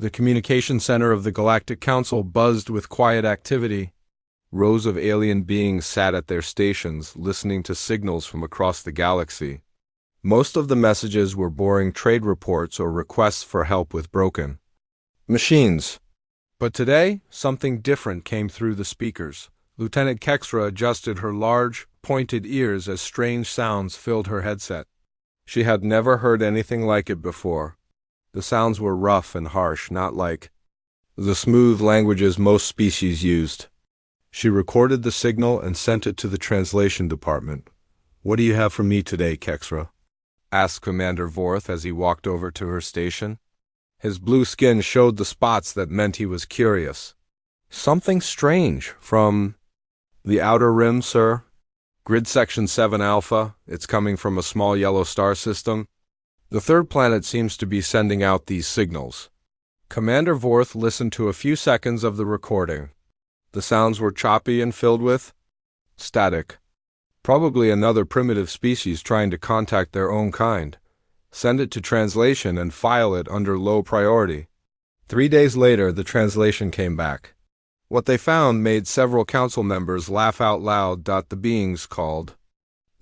The communication center of the Galactic Council buzzed with quiet activity. Rows of alien beings sat at their stations, listening to signals from across the galaxy. Most of the messages were boring trade reports or requests for help with broken machines. But today, something different came through the speakers. Lieutenant Kexra adjusted her large, pointed ears as strange sounds filled her headset. She had never heard anything like it before. The sounds were rough and harsh, not like the smooth languages most species used. She recorded the signal and sent it to the translation department. "What do you have for me today, Kexra?" asked Commander Vorth as he walked over to her station. His blue skin showed the spots that meant he was curious. "Something strange from the outer rim, sir. Grid section 7 Alpha. It's coming from a small yellow star system. The third planet seems to be sending out these signals." Commander Vorth listened to a few seconds of the recording. The sounds were choppy and filled with static. Probably another primitive species trying to contact their own kind. Send it to translation and file it under low priority. 3 days later, the translation came back. What they found made several council members laugh out loud. The beings called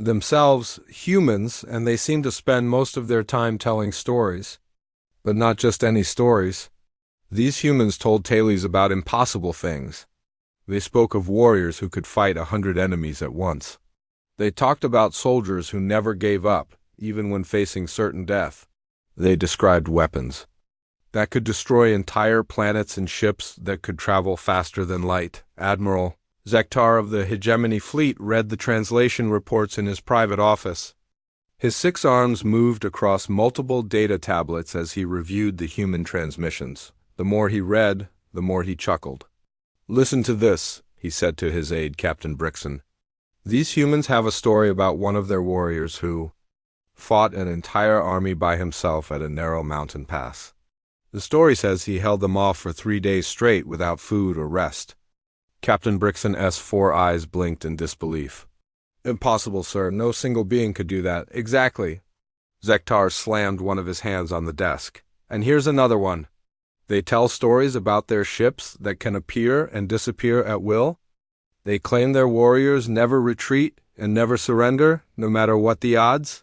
themselves humans, and they seemed to spend most of their time telling stories. But not just any stories. These humans told tales about impossible things. They spoke of warriors who could fight 100 enemies at once. They talked about soldiers who never gave up, even when facing certain death. They described weapons that could destroy entire planets and ships that could travel faster than light. Admiral Zektar of the Hegemony Fleet read the translation reports in his private office. His 6 arms moved across multiple data tablets as he reviewed the human transmissions. The more he read, the more he chuckled. "Listen to this," he said to his aide, Captain Brixen. "These humans have a story about one of their warriors who fought an entire army by himself at a narrow mountain pass. The story says he held them off for 3 days straight without food or rest." Captain Brixen's 4 eyes blinked in disbelief. "Impossible, sir. No single being could do that." "Exactly." Zektar slammed one of his hands on the desk. "And here's another one. They tell stories about their ships that can appear and disappear at will. They claim their warriors never retreat and never surrender, no matter what the odds."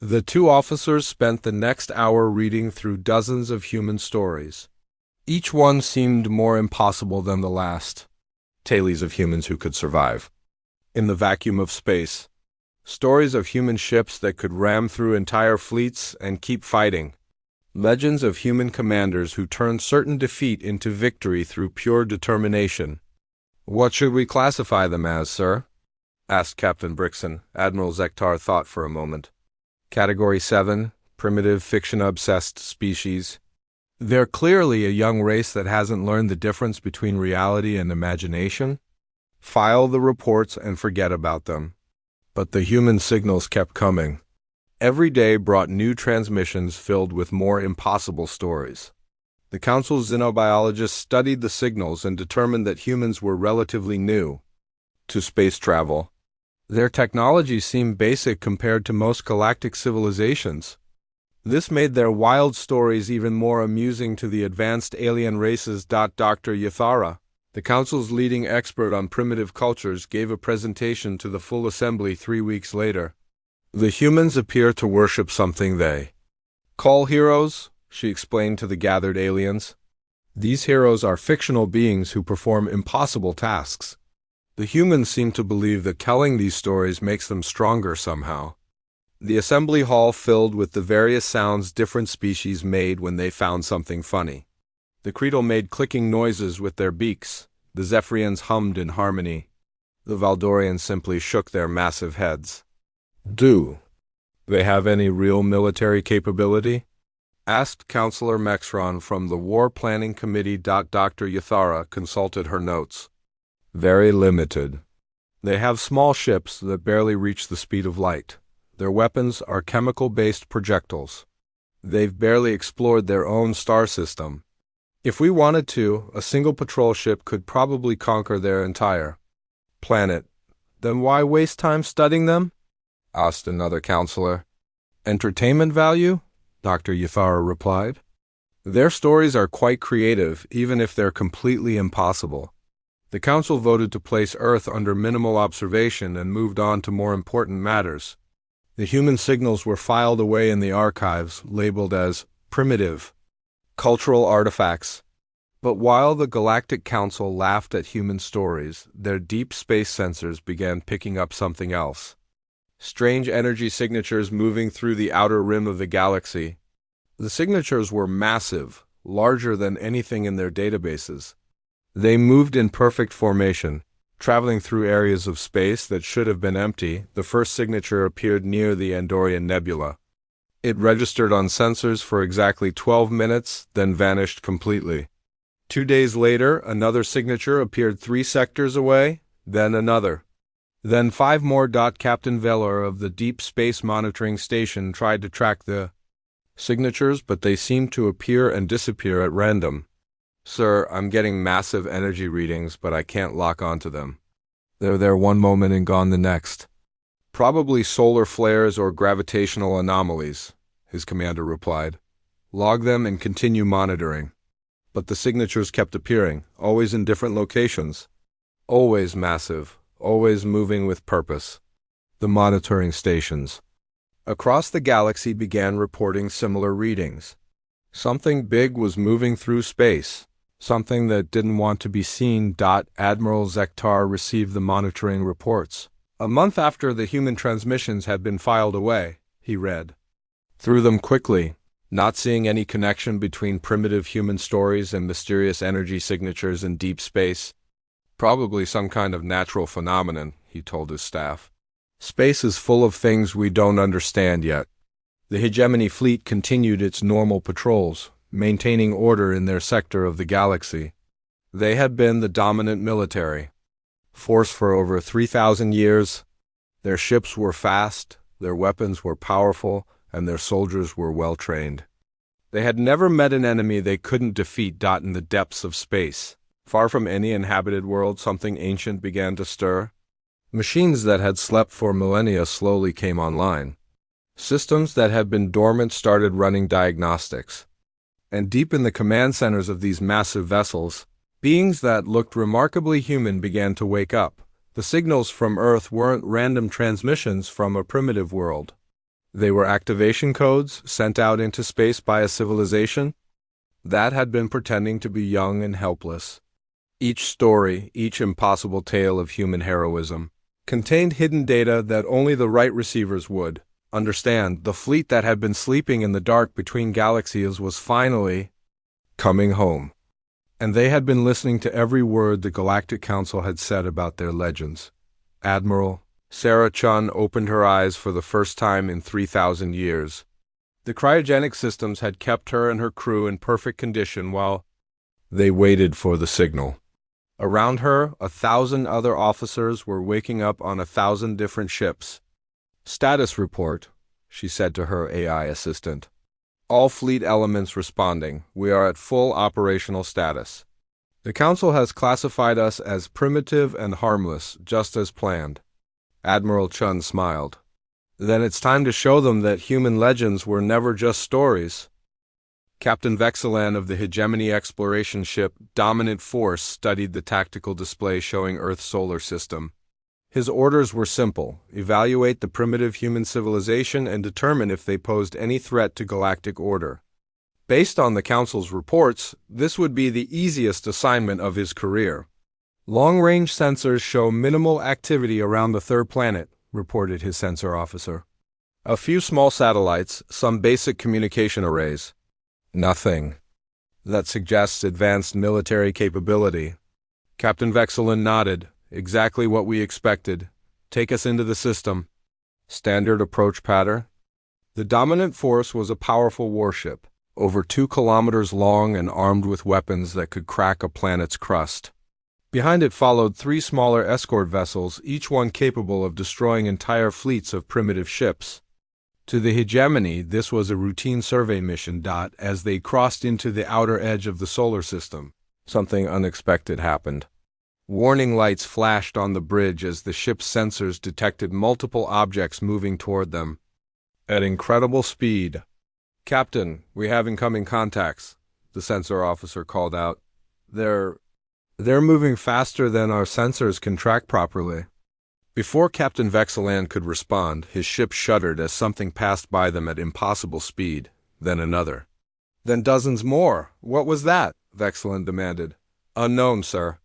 The 2 officers spent the next hour reading through dozens of human stories. Each one seemed more impossible than the last. Tales of humans who could survive in the vacuum of space. Stories of human ships that could ram through entire fleets and keep fighting. Legends of human commanders who turned certain defeat into victory through pure determination. "What should we classify them as, sir?" asked Captain Brixen. Admiral Zektar thought for a moment. "Category 7, primitive fiction-obsessed species. They're clearly a young race that hasn't learned the difference between reality and imagination. File the reports and forget about them." But the human signals kept coming. Every day brought new transmissions filled with more impossible stories. The Council's xenobiologists studied the signals and determined that humans were relatively new to space travel. Their technology seemed basic compared to most galactic civilizations. This made their wild stories even more amusing to the advanced alien races. Dr. Yathara, the Council's leading expert on primitive cultures, gave a presentation to the full assembly 3 weeks later. "The humans appear to worship something they call heroes," she explained to the gathered aliens. "These heroes are fictional beings who perform impossible tasks. The humans seem to believe that telling these stories makes them stronger somehow." The assembly hall filled with the various sounds different species made when they found something funny. The Creedle made clicking noises with their beaks. The Zephyrians hummed in harmony. The Valdorians simply shook their massive heads. "Do they have any real military capability?" asked Counselor Mexron from the War Planning Committee. Dr. Yathara consulted her notes. "Very limited. They have small ships that barely reach the speed of light. Their weapons are chemical-based projectiles. They've barely explored their own star system. If we wanted to, a single patrol ship could probably conquer their entire planet. Then why waste time studying them?" asked another counselor. "Entertainment value?" Dr. Yathara replied. Their stories are quite creative, even if they're completely impossible. The Council voted to place Earth under minimal observation and moved on to more important matters. The human signals were filed away in the archives, labeled as primitive cultural artifacts. But while the Galactic Council laughed at human stories, their deep space sensors began picking up something else. Strange energy signatures moving through the outer rim of the galaxy. The signatures were massive, larger than anything in their databases. They moved in perfect formation, traveling through areas of space that should have been empty. The first signature appeared near the Andorian Nebula. It registered on sensors for exactly 12 minutes, then vanished completely. 2 days later, another signature appeared 3 sectors away, then another. Then 5 more. Captain Veller of the Deep Space Monitoring Station tried to track the signatures, but they seemed to appear and disappear at random. Sir, I'm getting massive energy readings, but I can't lock onto them. They're there one moment and gone the next. Probably solar flares or gravitational anomalies, his commander replied. Log them and continue monitoring. But the signatures kept appearing, always in different locations. Always massive, always moving with purpose. The monitoring stations across the galaxy began reporting similar readings. Something big was moving through space. Something that didn't want to be seen. Admiral Zektar received the monitoring reports. A month after the human transmissions had been filed away, he read through them quickly, not seeing any connection between primitive human stories and mysterious energy signatures in deep space. Probably some kind of natural phenomenon, he told his staff. Space is full of things we don't understand yet. The Hegemony fleet continued its normal patrols, maintaining order in their sector of the galaxy. They had been the dominant military force for over 3,000 years. Their ships were fast, their weapons were powerful, and their soldiers were well trained. They had never met an enemy they couldn't defeat. In the depths of space, far from any inhabited world, something ancient began to stir. Machines that had slept for millennia slowly came online. Systems that had been dormant started running diagnostics. And deep in the command centers of these massive vessels, beings that looked remarkably human began to wake up. The signals from Earth weren't random transmissions from a primitive world. They were activation codes sent out into space by a civilization that had been pretending to be young and helpless. Each story, each impossible tale of human heroism, contained hidden data that only the right receivers would understand. The fleet that had been sleeping in the dark between galaxies was finally coming home. And they had been listening to every word the Galactic Council had said about their legends. Admiral Sarah Chun opened her eyes for the first time in 3,000 years. The cryogenic systems had kept her and her crew in perfect condition while they waited for the signal. Around her, 1,000 other officers were waking up on 1,000 different ships. Status report, she said to her AI assistant. All fleet elements responding. We are at full operational status. The Council has classified us as primitive and harmless, just as planned. Admiral Chun smiled. Then it's time to show them that human legends were never just stories. Captain Vexelan of the Hegemony exploration ship Dominant Force studied the tactical display showing Earth's solar system. His orders were simple: evaluate the primitive human civilization and determine if they posed any threat to galactic order. Based on the Council's reports, this would be the easiest assignment of his career. Long-range sensors show minimal activity around the third planet, reported his sensor officer. A few small satellites, some basic communication arrays. Nothing that suggests advanced military capability. Captain Vexelan nodded. Exactly what we expected. Take us into the system. Standard approach pattern. The Dominant Force was a powerful warship, over 2 kilometers long and armed with weapons that could crack a planet's crust. Behind it followed 3 smaller escort vessels, each one capable of destroying entire fleets of primitive ships. To the Hegemony, this was a routine survey mission. As they crossed into the outer edge of the solar system, something unexpected happened. Warning lights flashed on the bridge as the ship's sensors detected multiple objects moving toward them at incredible speed. Captain, we have incoming contacts. the sensor officer called out. They're moving faster than our sensors can track properly. Before Captain Vexeland could respond, his ship shuddered as something passed by them at impossible speed, then another. Then dozens more. What was that? Vexeland demanded. Unknown, sir.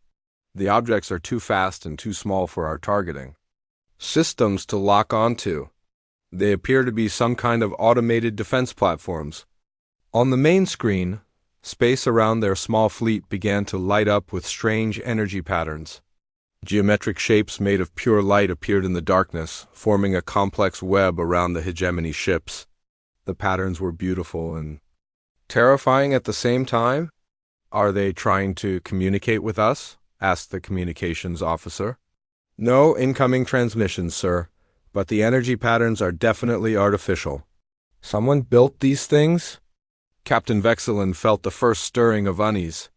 The objects are too fast and too small for our targeting. Systems to lock onto. They appear to be some kind of automated defense platforms. On the main screen, space around their small fleet began to light up with strange energy patterns. Geometric shapes made of pure light appeared in the darkness, forming a complex web around the hegemony ships. The patterns were beautiful and terrifying at the same time. Are they trying to communicate with us? Asked the communications officer. No incoming transmissions, sir, but the energy patterns are definitely artificial. Someone built these things? Captain Vexeland felt the first stirring of unease.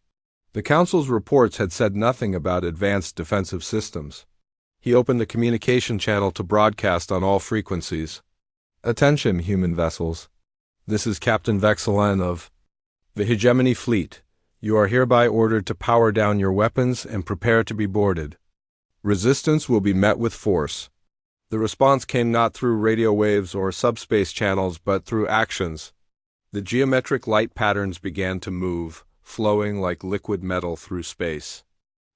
The Council's reports had said nothing about advanced defensive systems. He opened the communication channel to broadcast on all frequencies. Attention, human vessels. This is Captain Vexeland of the Hegemony Fleet. You are hereby ordered to power down your weapons and prepare to be boarded. Resistance will be met with force. The response came not through radio waves or subspace channels, but through actions. The geometric light patterns began to move, flowing like liquid metal through space.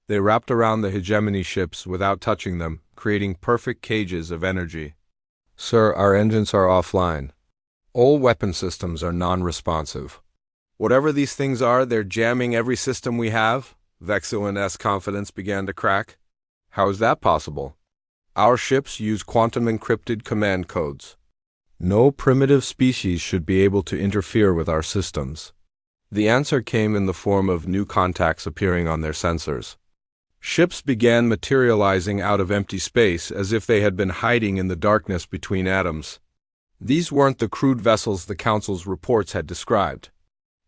They wrapped around the hegemony ships without touching them, creating perfect cages of energy. Sir, our engines are offline. All weapon systems are non-responsive. Whatever these things are, they're jamming every system we have. Vexeland's confidence began to crack. How is that possible? Our ships use quantum-encrypted command codes. No primitive species should be able to interfere with our systems. The answer came in the form of new contacts appearing on their sensors. Ships began materializing out of empty space as if they had been hiding in the darkness between atoms. These weren't the crude vessels the Council's reports had described.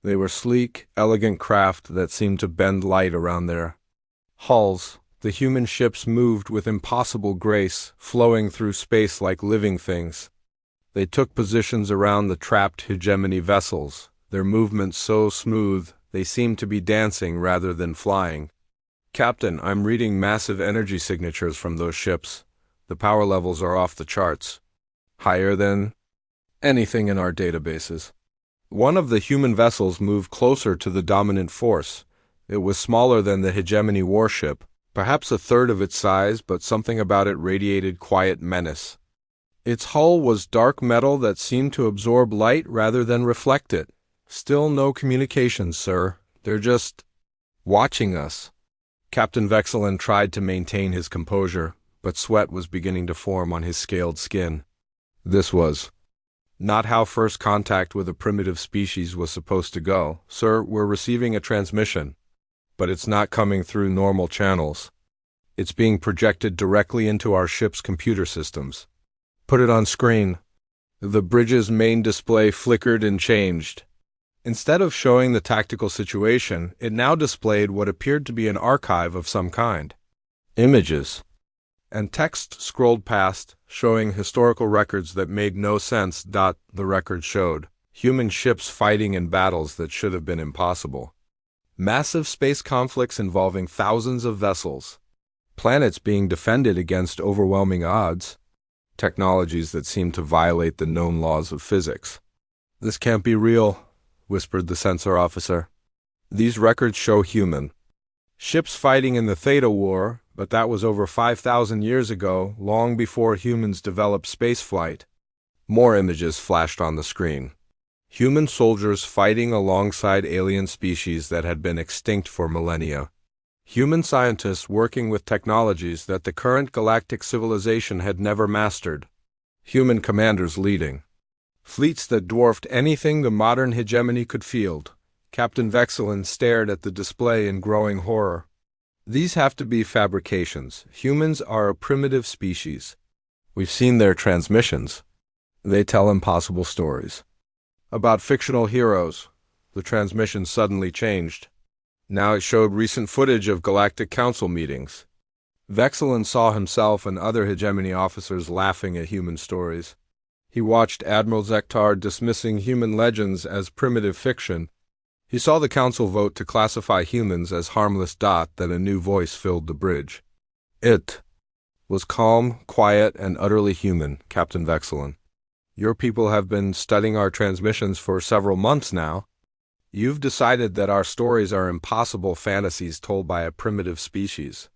They were sleek, elegant craft that seemed to bend light around their hulls. The human ships moved with impossible grace, flowing through space like living things. They took positions around the trapped hegemony vessels, their movements so smooth they seemed to be dancing rather than flying. Captain, I'm reading massive energy signatures from those ships. The power levels are off the charts. Higher than anything in our databases. One of the human vessels moved closer to the dominant force. It was smaller than the hegemony warship, perhaps a third of its size, but something about it radiated quiet menace. Its hull was dark metal that seemed to absorb light rather than reflect it. Still no communications, sir. They're just watching us. Captain Vexeland tried to maintain his composure, but sweat was beginning to form on his scaled skin. This was not how first contact with a primitive species was supposed to go. Sir, we're receiving a transmission, but it's not coming through normal channels. It's being projected directly into our ship's computer systems. Put it on screen. The bridge's main display flickered and changed. Instead of showing the tactical situation, it now displayed what appeared to be an archive of some kind. Images and text scrolled past, showing historical records that made no sense. The record showed human ships fighting in battles that should have been impossible. Massive space conflicts involving thousands of vessels. Planets being defended against overwhelming odds. Technologies that seemed to violate the known laws of physics. This can't be real, whispered the sensor officer. These records show human ships fighting in the Theta War, but that was over 5,000 years ago, long before humans developed spaceflight. More images flashed on the screen. Human soldiers fighting alongside alien species that had been extinct for millennia. Human scientists working with technologies that the current galactic civilization had never mastered. Human commanders leading fleets that dwarfed anything the modern hegemony could field. Captain Vexeland stared at the display in growing horror. These have to be fabrications. Humans are a primitive species. We've seen their transmissions. They tell impossible stories. About fictional heroes. The transmission suddenly changed. Now it showed recent footage of Galactic Council meetings. Vexeland saw himself and other hegemony officers laughing at human stories. He watched Admiral Zektar dismissing human legends as primitive fiction. He saw the council vote to classify humans as harmless. Then a new voice filled the bridge. It was calm, quiet, and utterly human, Captain Vexilon. Your people have been studying our transmissions for several months now. You've decided that our stories are impossible fantasies told by a primitive species.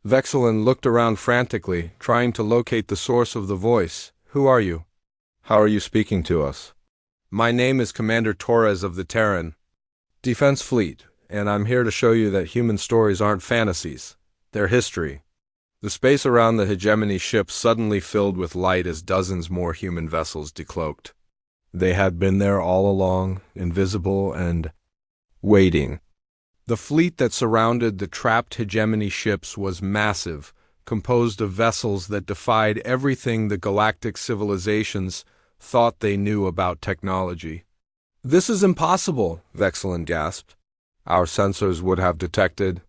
Vexilon looked around frantically, trying to locate the source of the voice. Who are you? How are you speaking to us? My name is Commander Torres of the Terran Defense Fleet, and I'm here to show you that human stories aren't fantasies. They're history. The space around the hegemony ship suddenly filled with light as dozens more human vessels decloaked. They had been there all along, invisible and waiting. The fleet that surrounded the trapped hegemony ships was massive, composed of vessels that defied everything the galactic civilizations thought they knew about technology. This is impossible, Vexilon gasped. Our sensors would have detected.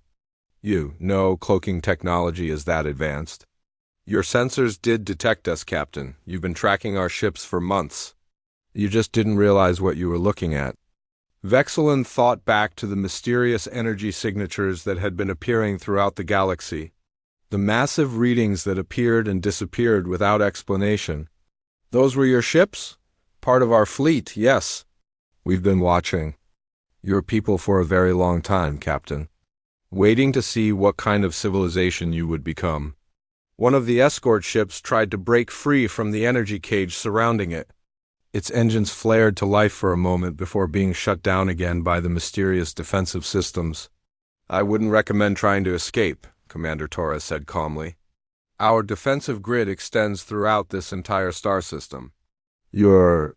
No cloaking technology is that advanced. Your sensors did detect us, Captain. You've been tracking our ships for months. You just didn't realize what you were looking at. Vexilon thought back to the mysterious energy signatures that had been appearing throughout the galaxy. The massive readings that appeared and disappeared without explanation. Those were your ships? Part of our fleet, yes. We've been watching your people for a very long time, Captain, waiting to see what kind of civilization you would become. One of the escort ships tried to break free from the energy cage surrounding it. Its engines flared to life for a moment before being shut down again by the mysterious defensive systems. I wouldn't recommend trying to escape, Commander Torres said calmly. Our defensive grid extends throughout this entire star system. Your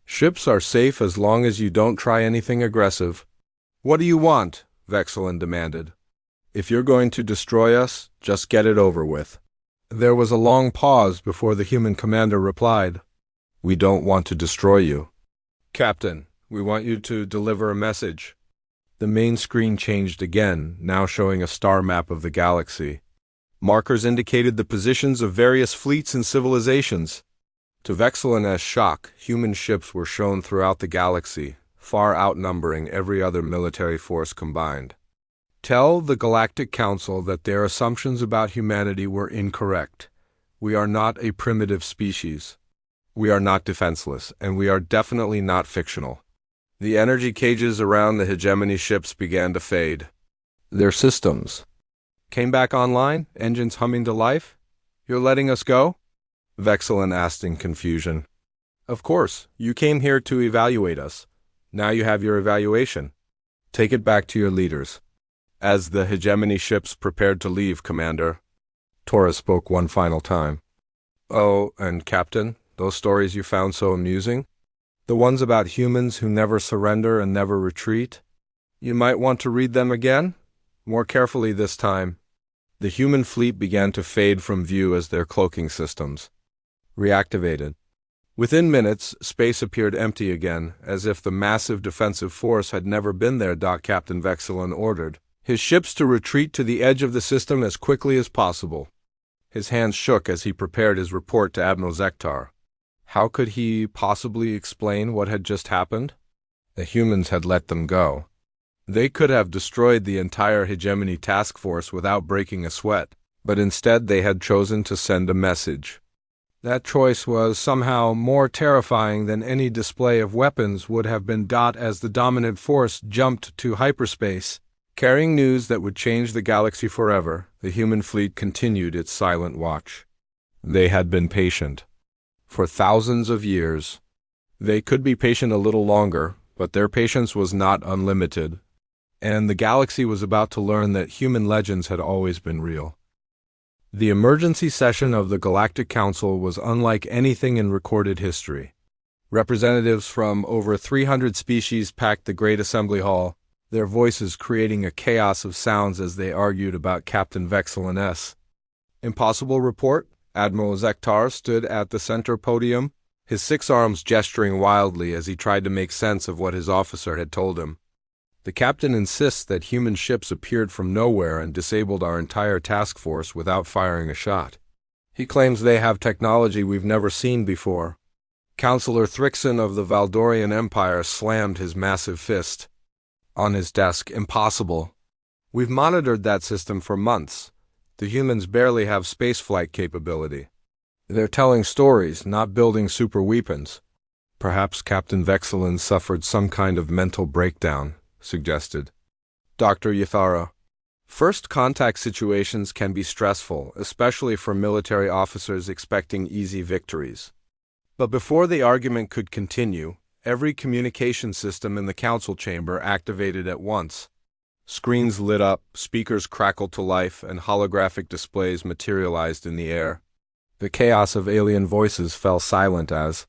ships are safe as long as you don't try anything aggressive. What do you want? Vexilon demanded. If you're going to destroy us, just get it over with. There was a long pause before the human commander replied. We don't want to destroy you. Captain, we want you to deliver a message. The main screen changed again, now showing a star map of the galaxy. Markers indicated the positions of various fleets and civilizations. To Vexilon's shock, human ships were shown throughout the galaxy, far outnumbering every other military force combined. Tell the Galactic Council that their assumptions about humanity were incorrect. We are not a primitive species. We are not defenseless, and we are definitely not fictional. The energy cages around the hegemony ships began to fade. Their systems came back online, engines humming to life. You're letting us go? Vexilon asked in confusion. Of course, you came here to evaluate us. Now you have your evaluation. Take it back to your leaders. As the hegemony ships prepared to leave, Commander, Torres spoke one final time. Oh, and Captain, those stories you found so amusing? The ones about humans who never surrender and never retreat? You might want to read them again? More carefully this time. The human fleet began to fade from view as their cloaking systems reactivated. Within minutes, space appeared empty again, as if the massive defensive force had never been there. Captain Vexilon ordered his ships to retreat to the edge of the system as quickly as possible. His hands shook as he prepared his report to Admiral Zektar. How could he possibly explain what had just happened? The humans had let them go. They could have destroyed the entire hegemony task force without breaking a sweat, but instead they had chosen to send a message. That choice was somehow more terrifying than any display of weapons would have been. As the dominant force jumped to hyperspace, carrying news that would change the galaxy forever, the human fleet continued its silent watch. They had been patient. For thousands of years. They could be patient a little longer, but their patience was not unlimited. And the galaxy was about to learn that human legends had always been real. The emergency session of the Galactic Council was unlike anything in recorded history. Representatives from over 300 species packed the Great Assembly Hall, their voices creating a chaos of sounds as they argued about Captain Vexilon's impossible report. Admiral Zektar stood at the center podium, his 6 arms gesturing wildly as he tried to make sense of what his officer had told him. The captain insists that human ships appeared from nowhere and disabled our entire task force without firing a shot. He claims they have technology we've never seen before. Councillor Thrixon of the Valdorian Empire slammed his massive fist. On his desk. Impossible. We've monitored that system for months. The humans barely have spaceflight capability. They're telling stories, not building super weapons. Perhaps Captain Vexelin suffered some kind of mental breakdown, suggested Dr. Yathara. First contact situations can be stressful, especially for military officers expecting easy victories. But before the argument could continue, every communication system in the council chamber activated at once. Screens lit up, speakers crackled to life, and holographic displays materialized in the air. The chaos of alien voices fell silent as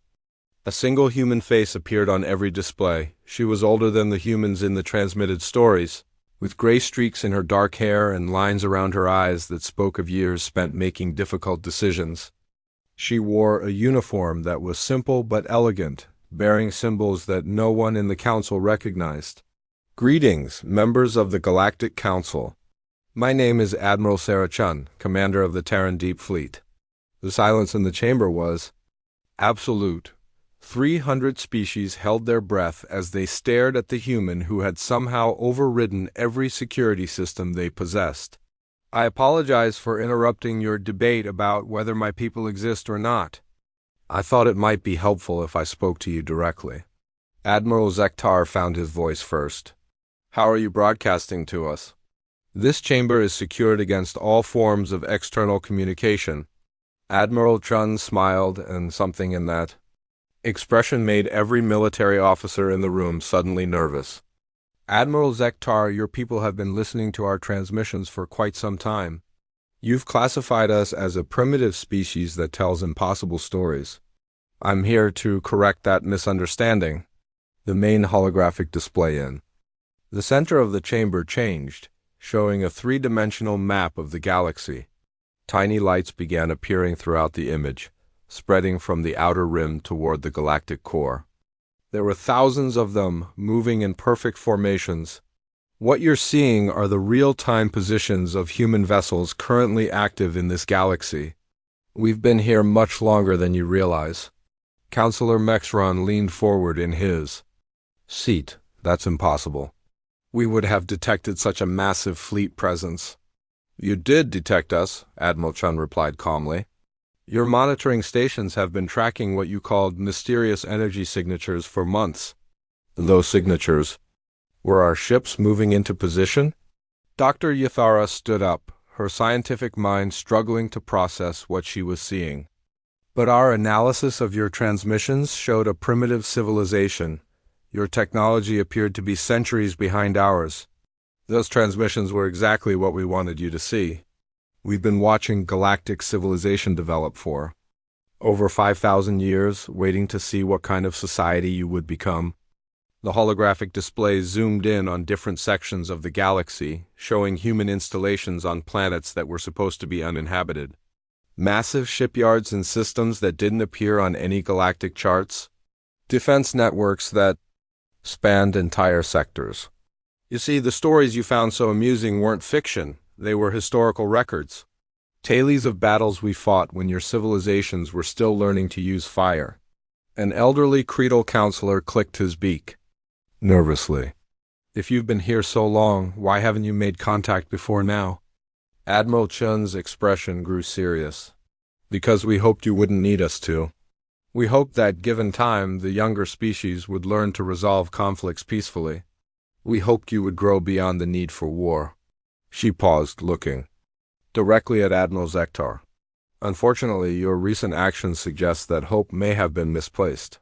a single human face appeared on every display. She was older than the humans in the transmitted stories, with gray streaks in her dark hair and lines around her eyes that spoke of years spent making difficult decisions. She wore a uniform that was simple but elegant, bearing symbols that no one in the council recognized. Greetings, members of the Galactic Council. My name is Admiral Sarah Chun, commander of the Terran Deep Fleet. The silence in the chamber was absolute. 300 species held their breath as they stared at the human who had somehow overridden every security system they possessed. I apologize for interrupting your debate about whether my people exist or not. I thought it might be helpful if I spoke to you directly. Admiral Zektar found his voice first. How are you broadcasting to us? This chamber is secured against all forms of external communication. Admiral Chun smiled, and something in that expression made every military officer in the room suddenly nervous. Admiral Zektar, your people have been listening to our transmissions for quite some time. You've classified us as a primitive species that tells impossible stories. I'm here to correct that misunderstanding. The main holographic display in the center of the chamber changed, showing a three-dimensional map of the galaxy. Tiny lights began appearing throughout the image, spreading from the outer rim toward the galactic core. There were thousands of them, moving in perfect formations. What you're seeing are the real-time positions of human vessels currently active in this galaxy. We've been here much longer than you realize. Counselor Mexron leaned forward in his seat. That's impossible. We would have detected such a massive fleet presence. You did detect us, Admiral Chun replied calmly. Your monitoring stations have been tracking what you called mysterious energy signatures for months. Those signatures were our ships moving into position? Dr. Yathara stood up, her scientific mind struggling to process what she was seeing. But our analysis of your transmissions showed a primitive civilization. Your technology appeared to be centuries behind ours. Those transmissions were exactly what we wanted you to see. We've been watching galactic civilization develop for over 5,000 years, waiting to see what kind of society you would become. The holographic display zoomed in on different sections of the galaxy, showing human installations on planets that were supposed to be uninhabited. Massive shipyards and systems that didn't appear on any galactic charts. Defense networks that spanned entire sectors. You see, the stories you found so amusing weren't fiction, they were historical records. Tales of battles we fought when your civilizations were still learning to use fire. An elderly creedal counselor clicked his beak nervously. If you've been here so long, why haven't you made contact before now? Admiral Chun's expression grew serious. Because we hoped you wouldn't need us to. We hoped that, given time, the younger species would learn to resolve conflicts peacefully. We hoped you would grow beyond the need for war. She paused, looking directly at Admiral Zektar. Unfortunately, your recent actions suggest that hope may have been misplaced.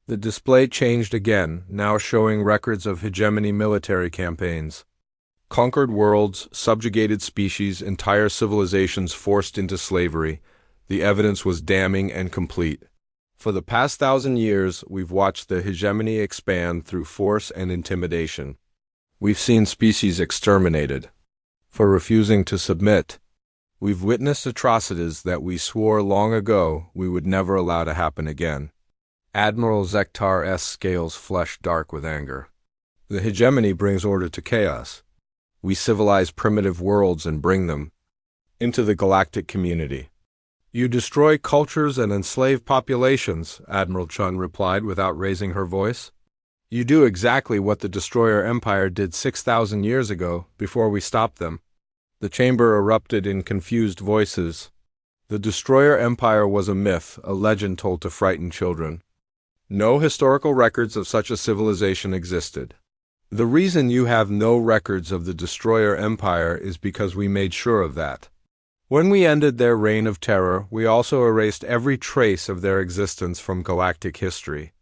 The display changed again, now showing records of hegemony military campaigns. Conquered worlds, subjugated species, entire civilizations forced into slavery. The evidence was damning and complete. For the past 1,000 years, we've watched the hegemony expand through force and intimidation. We've seen species exterminated for refusing to submit. We've witnessed atrocities that we swore long ago we would never allow to happen again. Admiral Zektar's scales flushed dark with anger. The hegemony brings order to chaos. We civilize primitive worlds and bring them into the galactic community. You destroy cultures and enslave populations, Admiral Chun replied without raising her voice. You do exactly what the Destroyer Empire did 6,000 years ago, before we stopped them. The chamber erupted in confused voices. The Destroyer Empire was a myth, a legend told to frighten children. No historical records of such a civilization existed. The reason you have no records of the Destroyer Empire is because we made sure of that. When we ended their reign of terror, we also erased every trace of their existence from galactic history.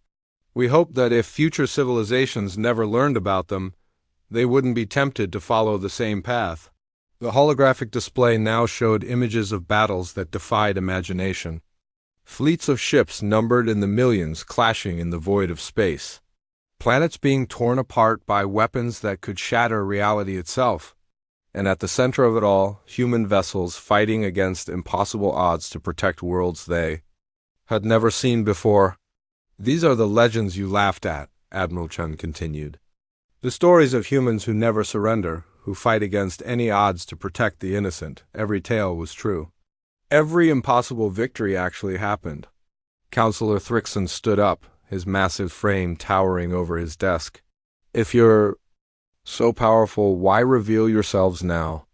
We hoped that if future civilizations never learned about them, they wouldn't be tempted to follow the same path. The holographic display now showed images of battles that defied imagination. Fleets of ships numbered in the millions clashing in the void of space. Planets being torn apart by weapons that could shatter reality itself. And at the center of it all, human vessels fighting against impossible odds to protect worlds they had never seen before. These are the legends you laughed at, Admiral Chen continued. The stories of humans who never surrender, who fight against any odds to protect the innocent. Every tale was true. Every impossible victory actually happened. Counselor Thrickson stood up, his massive frame towering over his desk. If you're so powerful, why reveal yourselves now?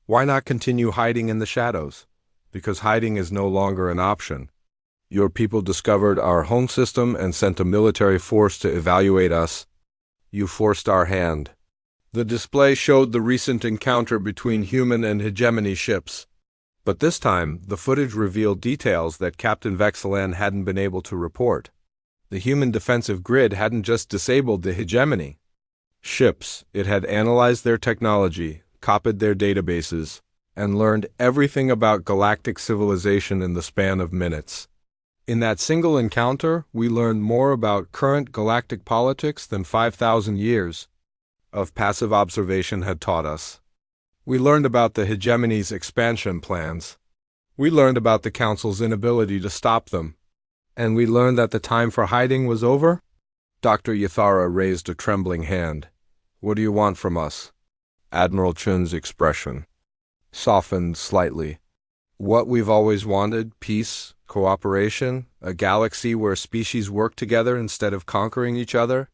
Why not continue hiding in the shadows? Because hiding is no longer an option. Your people discovered our home system and sent a military force to evaluate us. You forced our hand. The display showed the recent encounter between human and hegemony ships. But this time, the footage revealed details that Captain Vexelan hadn't been able to report. The human defensive grid hadn't just disabled the hegemony ships, it had analyzed their technology, copied their databases, and learned everything about galactic civilization in the span of minutes. In that single encounter, we learned more about current galactic politics than 5,000 years of passive observation had taught us. We learned about the hegemony's expansion plans. We learned about the Council's inability to stop them. And we learned that the time for hiding was over? Dr. Yathara raised a trembling hand. What do you want from us? Admiral Chun's expression softened slightly. What we've always wanted, peace, cooperation, a galaxy where species work together instead of conquering each other.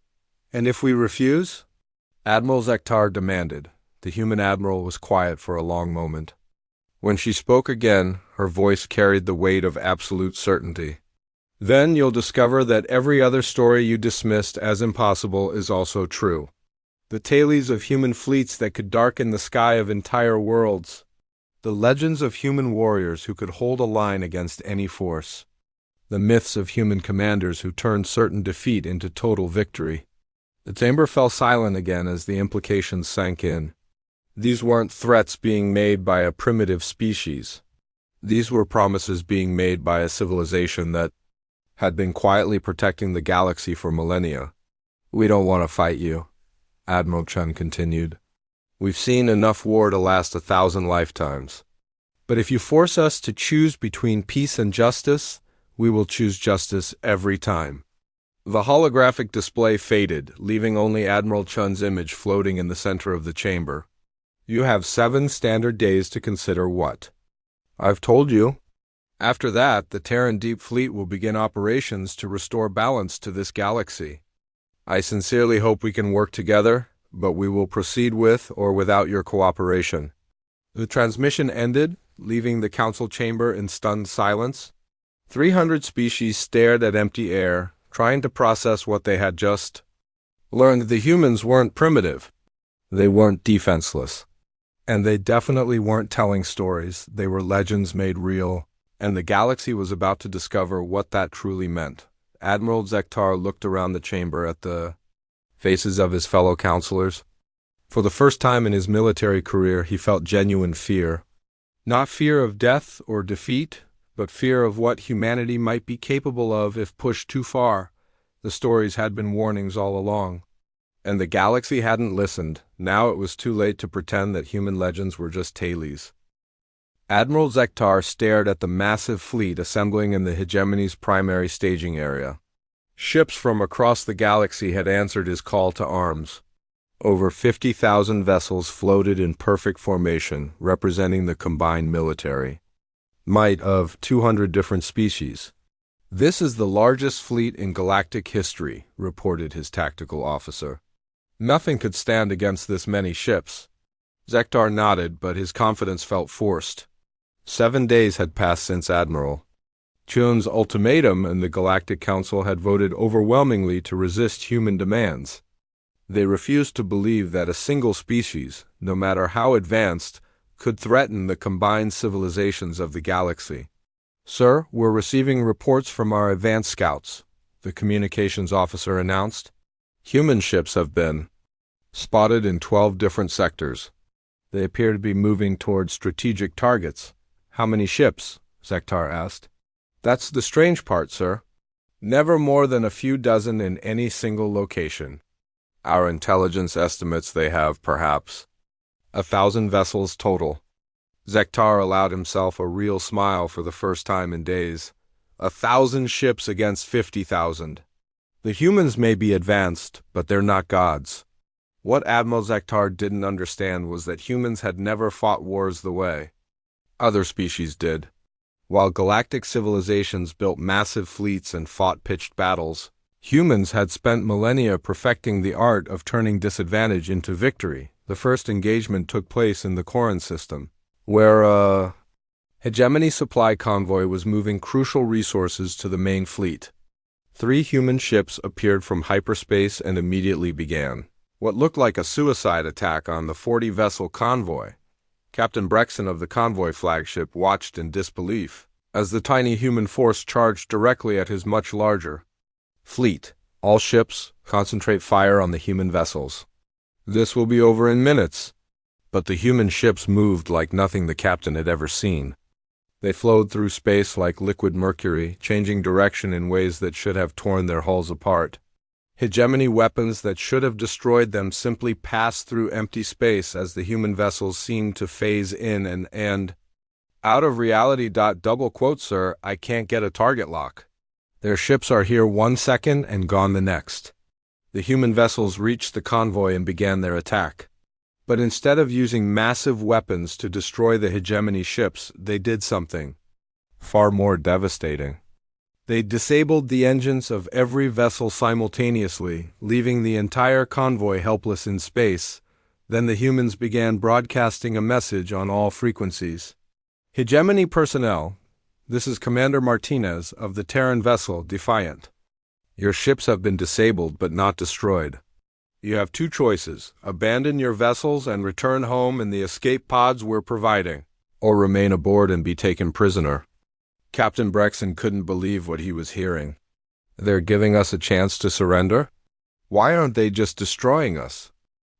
And if we refuse? Admiral Zektar demanded. The human admiral was quiet for a long moment. When she spoke again, her voice carried the weight of absolute certainty. Then you'll discover that every other story you dismissed as impossible is also true. The tales of human fleets that could darken the sky of entire worlds. The legends of human warriors who could hold a line against any force. The myths of human commanders who turned certain defeat into total victory. The chamber fell silent again as the implications sank in. These weren't threats being made by a primitive species. These were promises being made by a civilization that had been quietly protecting the galaxy for millennia. We don't want to fight you, Admiral Chen continued. We've seen enough war to last 1,000 lifetimes. But if you force us to choose between peace and justice, we will choose justice every time. The holographic display faded, leaving only Admiral Chun's image floating in the center of the chamber. You have 7 standard days to consider what? I've told you. After that, the Terran Deep Fleet will begin operations to restore balance to this galaxy. I sincerely hope we can work together, but we will proceed with or without your cooperation. The transmission ended, leaving the council chamber in stunned silence. 300 species stared at empty air, trying to process what they had just learned. The humans weren't primitive. They weren't defenseless. And they definitely weren't telling stories. They were legends made real. And the galaxy was about to discover what that truly meant. Admiral Zektar looked around the chamber at the faces of his fellow counselors. For the first time in his military career, he felt genuine fear. Not fear of death or defeat, but fear of what humanity might be capable of if pushed too far. The stories had been warnings all along. And the galaxy hadn't listened. Now it was too late to pretend that human legends were just tales. Admiral Zektar stared at the massive fleet assembling in the hegemony's primary staging area. Ships from across the galaxy had answered his call to arms. Over 50,000 vessels floated in perfect formation, representing the combined military might of 200 different species. "This is the largest fleet in galactic history," reported his tactical officer. "Nothing could stand against this many ships." Zektar nodded, but his confidence felt forced. 7 days had passed since Admiral Chun's ultimatum, and the Galactic Council had voted overwhelmingly to resist human demands. They refused to believe that a single species, no matter how advanced, could threaten the combined civilizations of the galaxy. "Sir, we're receiving reports from our advanced scouts," the communications officer announced. "Human ships have been spotted in 12 different sectors. They appear to be moving toward strategic targets." "How many ships?" Zektar asked. "That's the strange part, sir. Never more than a few dozen in any single location. Our intelligence estimates they have, perhaps, 1,000 vessels total." Zektar allowed himself a real smile for the first time in days. 1,000 ships against 50,000. The humans may be advanced, but they're not gods. What Admiral Zektar didn't understand was that humans had never fought wars the way other species did. While galactic civilizations built massive fleets and fought pitched battles, humans had spent millennia perfecting the art of turning disadvantage into victory. The first engagement took place in the Corin system, where a hegemony supply convoy was moving crucial resources to the main fleet. 3 human ships appeared from hyperspace and immediately began what looked like a suicide attack on the 40-vessel convoy. Captain Brexton of the convoy flagship watched in disbelief as the tiny human force charged directly at his much larger fleet. "All ships, concentrate fire on the human vessels. This will be over in minutes." But the human ships moved like nothing the captain had ever seen. They flowed through space like liquid mercury, changing direction in ways that should have torn their hulls apart. Hegemony weapons that should have destroyed them simply passed through empty space as the human vessels seemed to phase in and out of reality. Double quote, "Sir, I can't get a target lock. Their ships are here 1 second and gone the next." The human vessels reached the convoy and began their attack. But instead of using massive weapons to destroy the hegemony ships, they did something far more devastating. They disabled the engines of every vessel simultaneously, leaving the entire convoy helpless in space. Then the humans began broadcasting a message on all frequencies. "Hegemony personnel, this is Commander Martinez of the Terran vessel Defiant. Your ships have been disabled but not destroyed. You have 2 choices: abandon your vessels and return home in the escape pods we're providing, or remain aboard and be taken prisoner." Captain Brexton couldn't believe what he was hearing. "They're giving us a chance to surrender? Why aren't they just destroying us?"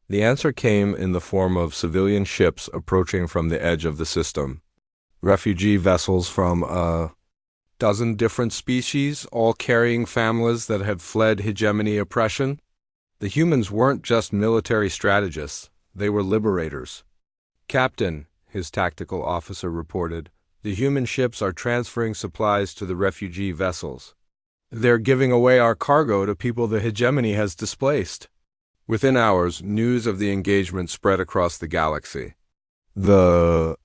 The answer came in the form of civilian ships approaching from the edge of the system. Refugee vessels from a dozen different species, all carrying families that had fled hegemony oppression. The humans weren't just military strategists, they were liberators. "Captain," his tactical officer reported, "the human ships are transferring supplies to the refugee vessels. They're giving away our cargo to people the hegemony has displaced." Within hours, news of the engagement spread across the galaxy. The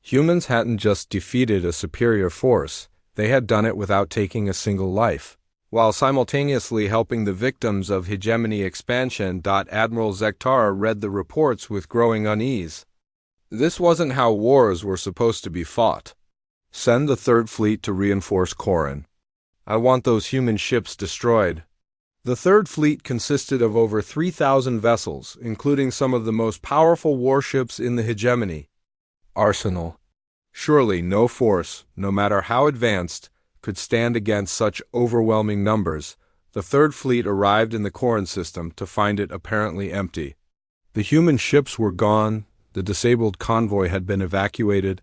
humans hadn't just defeated a superior force, they had done it without taking a single life, while simultaneously helping the victims of hegemony expansion. Admiral Zektar read the reports with growing unease. This wasn't how wars were supposed to be fought. "Send the 3rd Fleet to reinforce Corin. I want those human ships destroyed." The 3rd Fleet consisted of over 3,000 vessels, including some of the most powerful warships in the hegemony arsenal. Surely no force, no matter how advanced, could stand against such overwhelming numbers. The 3rd Fleet arrived in the Corin system to find it apparently empty. The human ships were gone, the disabled convoy had been evacuated,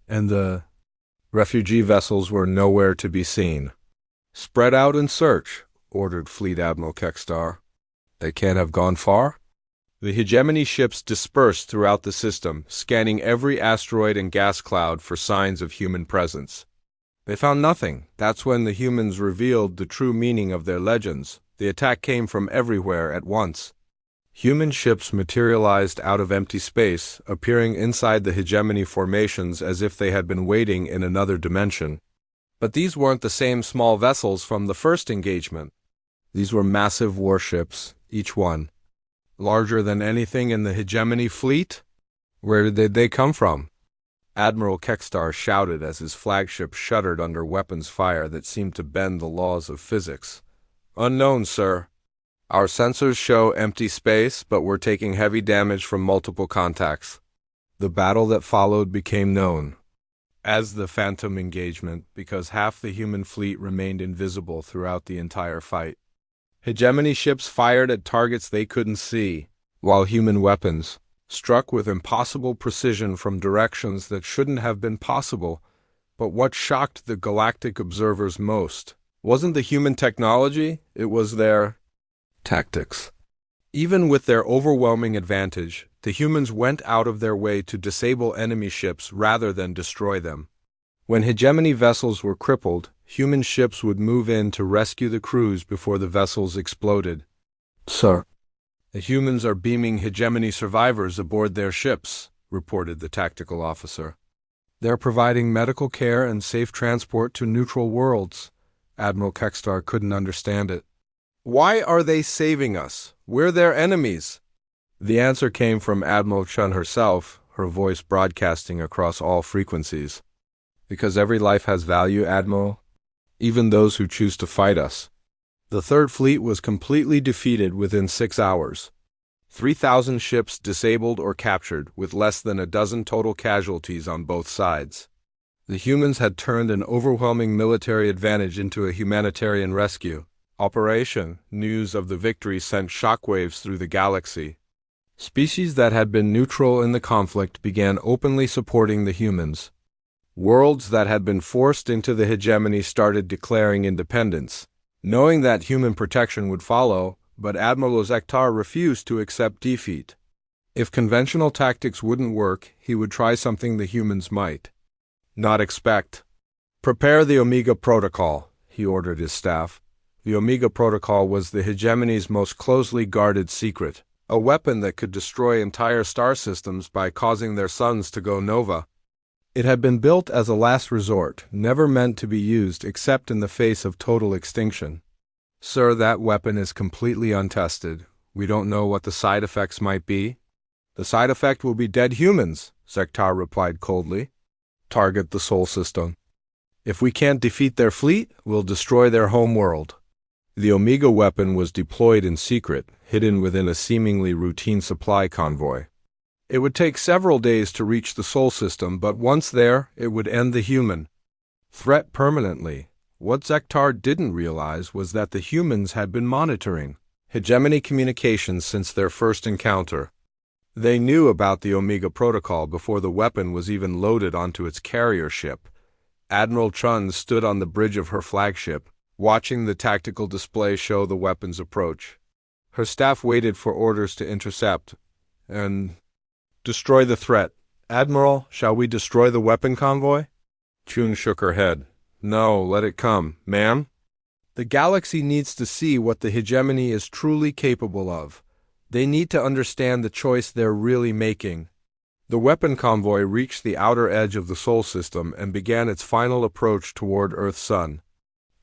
and the refugee vessels were nowhere to be seen. "Spread out and search," ordered Fleet Admiral Kekstar. "They can't have gone far?" The hegemony ships dispersed throughout the system, scanning every asteroid and gas cloud for signs of human presence. They found nothing. That's when the humans revealed the true meaning of their legends. The attack came from everywhere at once. Human ships materialized out of empty space, appearing inside the hegemony formations as if they had been waiting in another dimension. But these weren't the same small vessels from the first engagement. These were massive warships, each one larger than anything in the hegemony fleet. Where did they come from? Admiral Kekstar shouted as his flagship shuddered under weapons fire that seemed to bend the laws of physics. Unknown, sir. Our sensors show empty space, but we're taking heavy damage from multiple contacts. The battle that followed became known as the Phantom Engagement because half the human fleet remained invisible throughout the entire fight. Hegemony ships fired at targets they couldn't see, while human weapons struck with impossible precision from directions that shouldn't have been possible. But what shocked the galactic observers most wasn't the human technology, it was their tactics. Even with their overwhelming advantage, the humans went out of their way to disable enemy ships rather than destroy them. When hegemony vessels were crippled, human ships would move in to rescue the crews before the vessels exploded. Sir, the humans are beaming hegemony survivors aboard their ships, reported the tactical officer. They're providing medical care and safe transport to neutral worlds. Admiral Kekstar couldn't understand it. Why are they saving us? We're their enemies. The answer came from Admiral Chun herself, her voice broadcasting across all frequencies. Because every life has value, Admiral, even those who choose to fight us. The Third Fleet was completely defeated within 6 hours. 3,000 ships disabled or captured, with less than a dozen total casualties on both sides. The humans had turned an overwhelming military advantage into a humanitarian rescue operation. News of the victory sent shockwaves through the galaxy. Species that had been neutral in the conflict began openly supporting the humans. Worlds that had been forced into the hegemony started declaring independence, knowing that human protection would follow, but Admiral Zektar refused to accept defeat. If conventional tactics wouldn't work, he would try something the humans might not expect. Prepare the Omega Protocol, he ordered his staff. The Omega Protocol was the hegemony's most closely guarded secret, a weapon that could destroy entire star systems by causing their suns to go nova. It had been built as a last resort, never meant to be used except in the face of total extinction. Sir, that weapon is completely untested. We don't know what the side effects might be. The side effect will be dead humans, Zektar replied coldly. Target the Sol System. If we can't defeat their fleet, we'll destroy their home world. The Omega weapon was deployed in secret, hidden within a seemingly routine supply convoy. It would take several days to reach the Sol System, but once there, it would end the human threat permanently. What Zektar didn't realize was that the humans had been monitoring hegemony communications since their first encounter. They knew about the Omega Protocol before the weapon was even loaded onto its carrier ship. Admiral Chun stood on the bridge of her flagship, watching the tactical display show the weapon's approach. Her staff waited for orders to intercept and destroy the threat. Admiral, shall we destroy the weapon convoy? Chun shook her head. No, let it come, ma'am. The galaxy needs to see what the hegemony is truly capable of. They need to understand the choice they're really making. The weapon convoy reached the outer edge of the Sol System and began its final approach toward Earth's sun.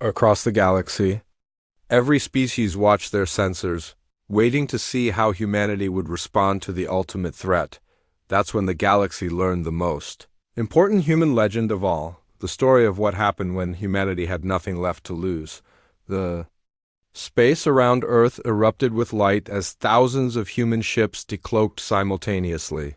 Across the galaxy, every species watched their sensors, waiting to see how humanity would respond to the ultimate threat. That's when the galaxy learned the most important human legend of all, the story of what happened when humanity had nothing left to lose. The space around Earth erupted with light as thousands of human ships decloaked simultaneously.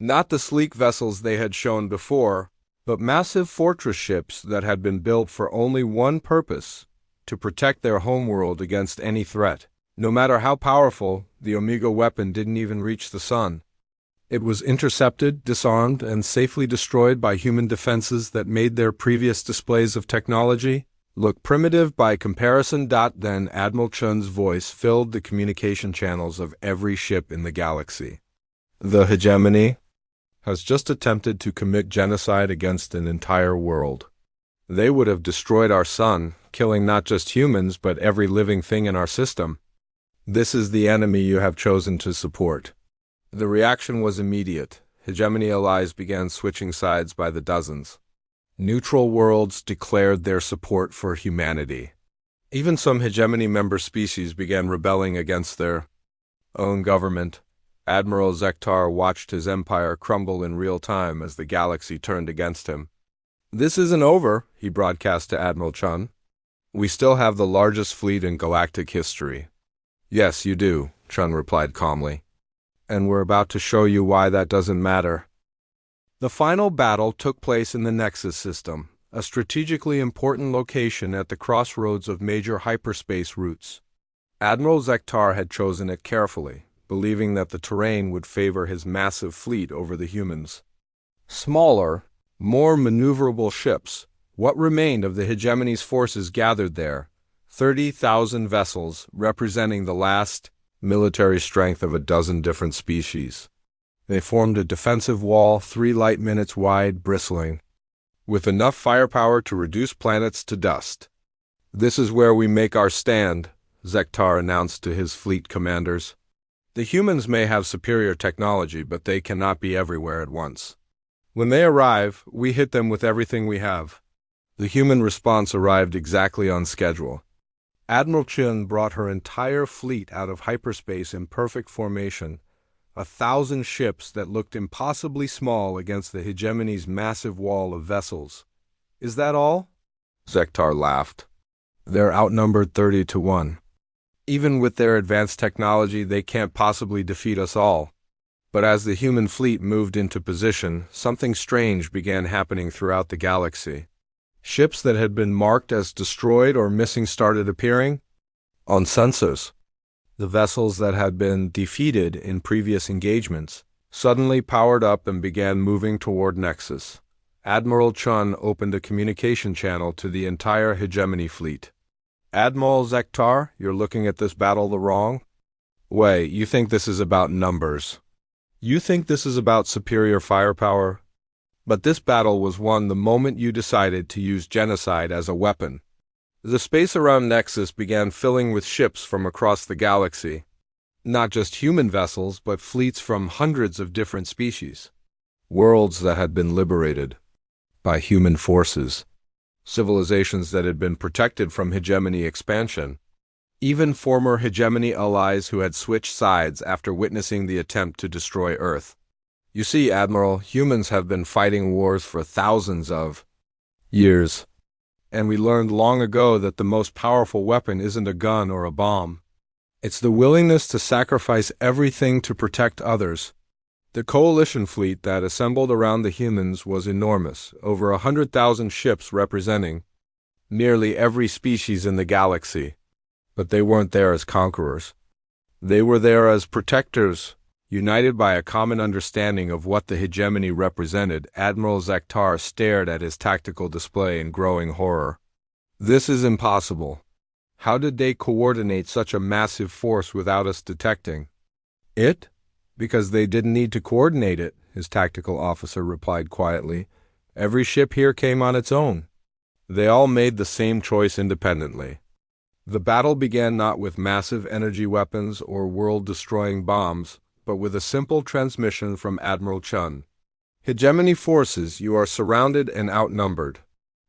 Not the sleek vessels they had shown before, but massive fortress ships that had been built for only one purpose: to protect their homeworld against any threat. No matter how powerful, the Omega weapon didn't even reach the sun. It was intercepted, disarmed, and safely destroyed by human defenses that made their previous displays of technology look primitive by comparison. Then Admiral Chun's voice filled the communication channels of every ship in the galaxy. The hegemony has just attempted to commit genocide against an entire world. They would have destroyed our sun, killing not just humans but every living thing in our system. This is the enemy you have chosen to support. The reaction was immediate. Hegemony allies began switching sides by the dozens. Neutral worlds declared their support for humanity. Even some hegemony member species began rebelling against their own government. Admiral Zektar watched his empire crumble in real time as the galaxy turned against him. "This isn't over," he broadcast to Admiral Chun. "We still have the largest fleet in galactic history." "Yes, you do," Chun replied calmly. "And we're about to show you why that doesn't matter." The final battle took place in the Nexus system, a strategically important location at the crossroads of major hyperspace routes. Admiral Zektar had chosen it carefully, believing that the terrain would favor his massive fleet over the humans. Smaller, more maneuverable ships, what remained of the hegemony's forces gathered there, 30,000 vessels representing the last military strength of a dozen different species. They formed a defensive wall 3 light minutes wide, bristling with enough firepower to reduce planets to dust. "This is where we make our stand," Zektar announced to his fleet commanders. "The humans may have superior technology, but they cannot be everywhere at once. When they arrive, we hit them with everything we have." The human response arrived exactly on schedule. Admiral Chun brought her entire fleet out of hyperspace in perfect formation, 1,000 ships that looked impossibly small against the hegemony's massive wall of vessels. "Is that all?" Zektar laughed. "They're outnumbered 30 to 1. Even with their advanced technology, they can't possibly defeat us all." But as the human fleet moved into position, something strange began happening throughout the galaxy. Ships that had been marked as destroyed or missing started appearing on sensors. The vessels that had been defeated in previous engagements suddenly powered up and began moving toward Nexus. Admiral Chun opened a communication channel to the entire hegemony fleet. "Admiral Zektar, you're looking at this battle the wrong way. You think this is about numbers. You think this is about superior firepower. But this battle was won the moment you decided to use genocide as a weapon." The space around Nexus began filling with ships from across the galaxy. Not just human vessels, but fleets from hundreds of different species. Worlds that had been liberated by human forces. Civilizations that had been protected from hegemony expansion. Even former hegemony allies who had switched sides after witnessing the attempt to destroy Earth. "You see, Admiral, humans have been fighting wars for thousands of years. And we learned long ago that the most powerful weapon isn't a gun or a bomb. It's the willingness to sacrifice everything to protect others." The coalition fleet that assembled around the humans was enormous, over 100,000 ships representing nearly every species in the galaxy. But they weren't there as conquerors. They were there as protectors, united by a common understanding of what the hegemony represented. Admiral Zektar stared at his tactical display in growing horror. "This is impossible. How did they coordinate such a massive force without us detecting it?" "Because they didn't need to coordinate it," his tactical officer replied quietly. "Every ship here came on its own. They all made the same choice independently." The battle began not with massive energy weapons or world-destroying bombs, but with a simple transmission from Admiral Chun. "Hegemony forces, you are surrounded and outnumbered.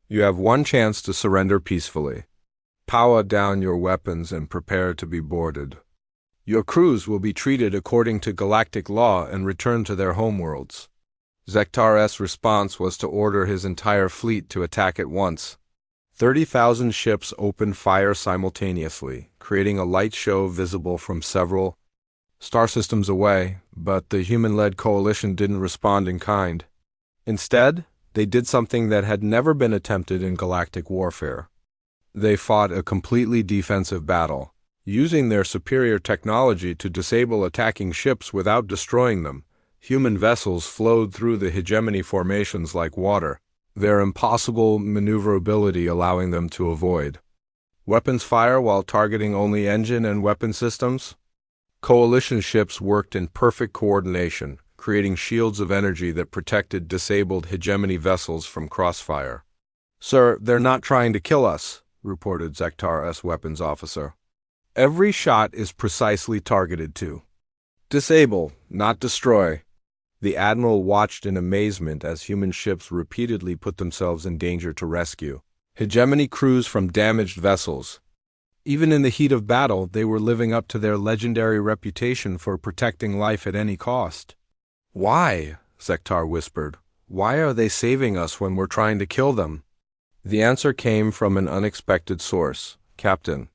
You have one chance to surrender peacefully. Power down your weapons and prepare to be boarded. Your crews will be treated according to galactic law and returned to their homeworlds." Zektar's response was to order his entire fleet to attack at once. 30,000 ships opened fire simultaneously, creating a light show visible from several star systems away, but the human-led coalition didn't respond in kind. Instead, they did something that had never been attempted in galactic warfare. They fought a completely defensive battle, using their superior technology to disable attacking ships without destroying them. Human vessels flowed through the hegemony formations like water, their impossible maneuverability allowing them to avoid weapons fire while targeting only engine and weapon systems. Coalition ships worked in perfect coordination, creating shields of energy that protected disabled hegemony vessels from crossfire. "Sir, they're not trying to kill us," reported Zektar's weapons officer. "Every shot is precisely targeted to disable, not destroy." The admiral watched in amazement as human ships repeatedly put themselves in danger to rescue hegemony crews from damaged vessels. Even in the heat of battle, they were living up to their legendary reputation for protecting life at any cost. "Why?" Zektar whispered. "Why are they saving us when we're trying to kill them?" The answer came from an unexpected source, Captain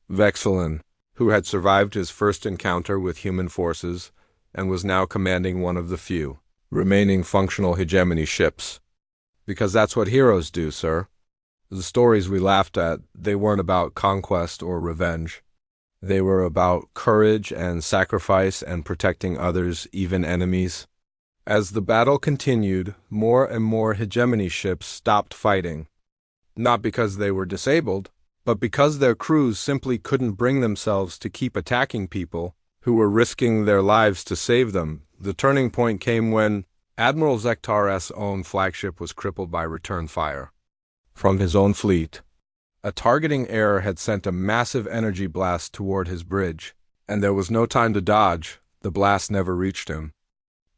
Vexelin, who had survived his first encounter with human forces and was now commanding one of the few remaining functional hegemony ships. "Because that's what heroes do, sir. The stories we laughed at, they weren't about conquest or revenge. They were about courage and sacrifice and protecting others, even enemies." As the battle continued, more and more hegemony ships stopped fighting. Not because they were disabled, but because their crews simply couldn't bring themselves to keep attacking people who were risking their lives to save them. The turning point came when Admiral Zektar's own flagship was crippled by return fire from his own fleet. A targeting error had sent a massive energy blast toward his bridge, and there was no time to dodge. The blast never reached him.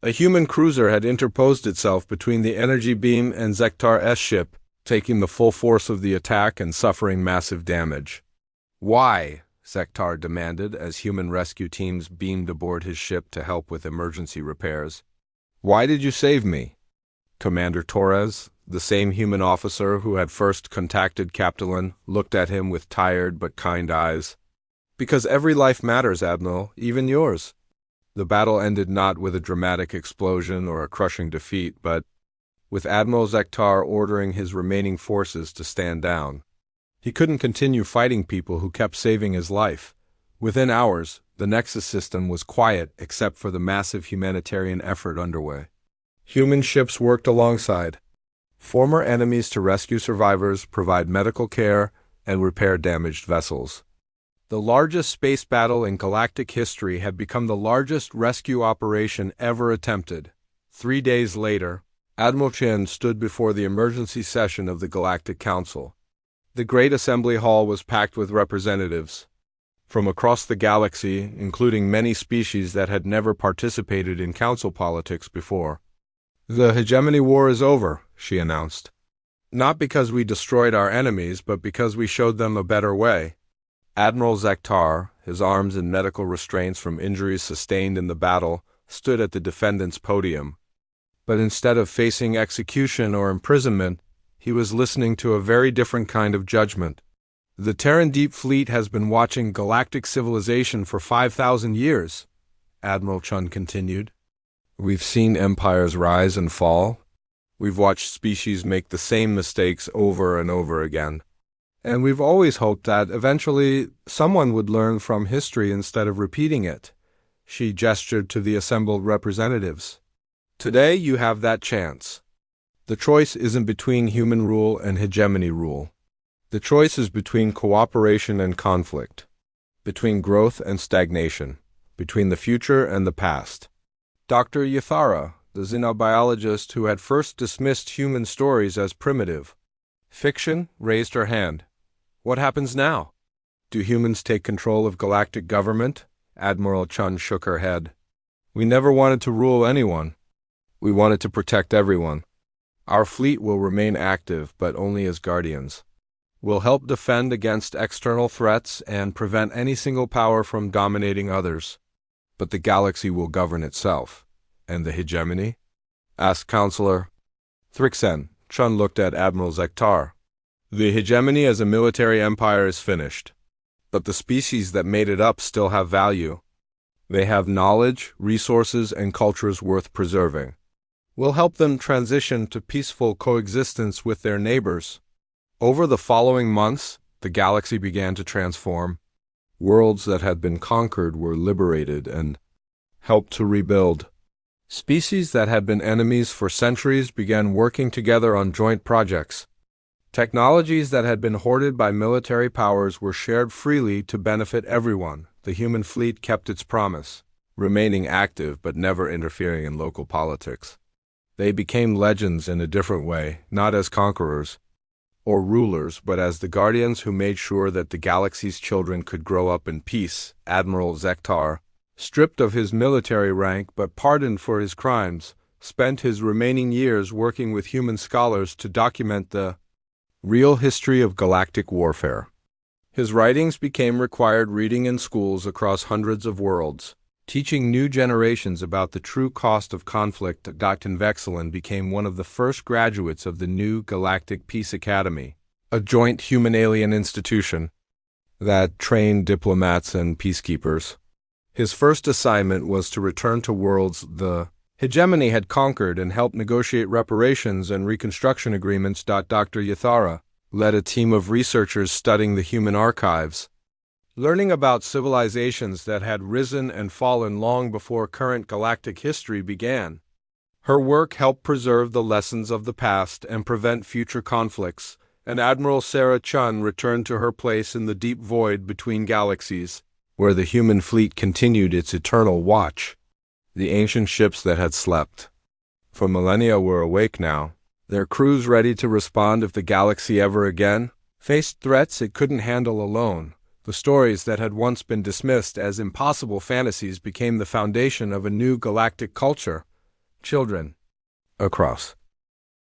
A human cruiser had interposed itself between the energy beam and Zektar's ship, taking the full force of the attack and suffering massive damage. "Why?" Zektar demanded as human rescue teams beamed aboard his ship to help with emergency repairs. "Why did you save me?" Commander Torres, the same human officer who had first contacted Captain, looked at him with tired but kind eyes. "Because every life matters, Admiral, even yours." The battle ended not with a dramatic explosion or a crushing defeat, but with Admiral Zektar ordering his remaining forces to stand down. He couldn't continue fighting people who kept saving his life. Within hours, the Nexus system was quiet except for the massive humanitarian effort underway. Human ships worked alongside former enemies to rescue survivors, provide medical care, and repair damaged vessels. The largest space battle in galactic history had become the largest rescue operation ever attempted. 3 days later, Admiral Chen stood before the emergency session of the Galactic Council. The great assembly hall was packed with representatives from across the galaxy, including many species that had never participated in council politics before. "The hegemony war is over," she announced. "Not because we destroyed our enemies, but because we showed them a better way." Admiral Zektar, his arms in medical restraints from injuries sustained in the battle, stood at the defendant's podium. But instead of facing execution or imprisonment, he was listening to a very different kind of judgment. "The Terran Deep Fleet has been watching galactic civilization for 5,000 years, Admiral Chun continued. "We've seen empires rise and fall. We've watched species make the same mistakes over and over again. And we've always hoped that eventually someone would learn from history instead of repeating it." She gestured to the assembled representatives. "Today you have that chance. The choice isn't between human rule and hegemony rule. The choice is between cooperation and conflict, between growth and stagnation, between the future and the past." Dr. Yathara, the xenobiologist who had first dismissed human stories as primitive fiction, raised her hand. "What happens now? Do humans take control of galactic government?" Admiral Chun shook her head. "We never wanted to rule anyone. We wanted to protect everyone. Our fleet will remain active, but only as guardians. We'll help defend against external threats and prevent any single power from dominating others. But the galaxy will govern itself." "And the hegemony?" asked Counselor Thrixen. Chun looked at Admiral Zektar. "The hegemony as a military empire is finished. But the species that made it up still have value. They have knowledge, resources, and cultures worth preserving. We'll help them transition to peaceful coexistence with their neighbors." Over the following months, the galaxy began to transform. Worlds that had been conquered were liberated and helped to rebuild. Species that had been enemies for centuries began working together on joint projects. Technologies that had been hoarded by military powers were shared freely to benefit everyone. The human fleet kept its promise, remaining active but never interfering in local politics. They became legends in a different way, not as conquerors or rulers, but as the guardians who made sure that the galaxy's children could grow up in peace. Admiral Zektar stripped of his military rank but pardoned for his crimes, spent his remaining years working with human scholars to document the real history of galactic warfare. His writings became required reading in schools across hundreds of worlds, teaching new generations about the true cost of conflict. Dr. Vexelen became one of the first graduates of the new Galactic Peace Academy, a joint human-alien institution that trained diplomats and peacekeepers. His first assignment was to return to worlds the hegemony had conquered and help negotiate reparations and reconstruction agreements. Dr. Yathara led a team of researchers studying the human archives, learning about civilizations that had risen and fallen long before current galactic history began. Her work helped preserve the lessons of the past and prevent future conflicts, and Admiral Sarah Chun returned to her place in the deep void between galaxies, where the human fleet continued its eternal watch. The ancient ships that had slept for millennia were awake now, their crews ready to respond if the galaxy ever again faced threats it couldn't handle alone. The stories that had once been dismissed as impossible fantasies became the foundation of a new galactic culture. Children across